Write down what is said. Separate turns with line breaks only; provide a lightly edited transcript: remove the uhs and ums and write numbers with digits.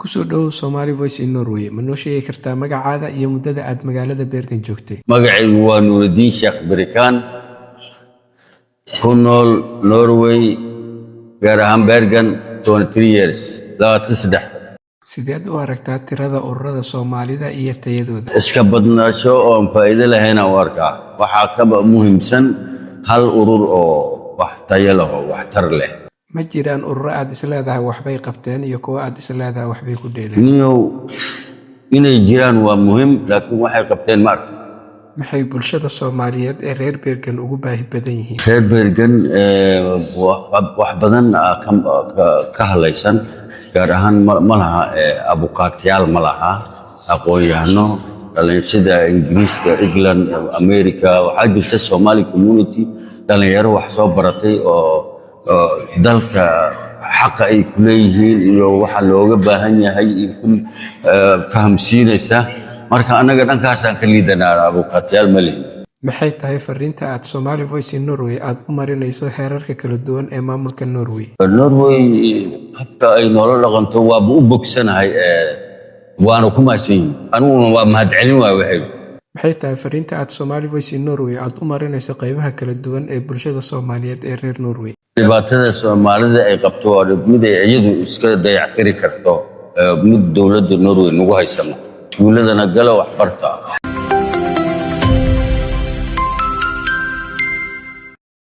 Ku soo dhowow Somali Voice in Norway. Ma noo sheegi kartaa magacaada iyo muddada aad magaalada Bergen joogtay?
magacaygu waa Nuruddin Sheekh Barikaan ku nool Norway gaar ahaan Bergen 23 years 23
Sideed u aragtaa tirada ururada Soomaalida iyo tayadooda?
iska badnaansho oo aan faa'iido lahayn aan u arkaa waxaa ka muhiimsan hal urur oo wax tayo leh oo waxtar leh.
Ma jiraan ururo aad isleedahay waxbay qabteen iyo kuwa aad isleedahay waxbay ku dheeleen?
niyow inay jiraan waa muhiim laakiin waxay qabteen ma arkin.
Maxay bulshada Soomaaliyeed ee reer Bergen ugu baahi badan yihiin?
reer Bergen wax badan ka halaysan gaar ahaan ma laha abukaatiyaal ma laha aqoon-yahano dhalinyarada Ingiriiska, England, America waxaa jirta Somali community dhalinyaro wax soo baratay oo dalka xaqa ay ku leeyihiin iyo waxa looga baahan yahay fahamsiinaysa marka anaga dhankaasaan ka liidanaa abukaatiyaal ma lihin.
Maxay tahay fariinta aad Somali Voice in Norway aad u marinayso heerarka kala duwan ee maamulka Norway?
Norway habka ay nolol dhaqanto waa u bogsanahay waana ku maasan aniguna waa mahadcelin waa waxay.
Maxay tahay fariinta aad Somali Voice in Norway aad u marinayso qaybaha kala duwan ee bulshada Soomaaliyeed ee reer Norway?
dhibaatada Soomaalida ay qabto waa mid ay iyadu iska dayactiri karto mid dawladda Norway nagu haysano tuuladana gala wax barta.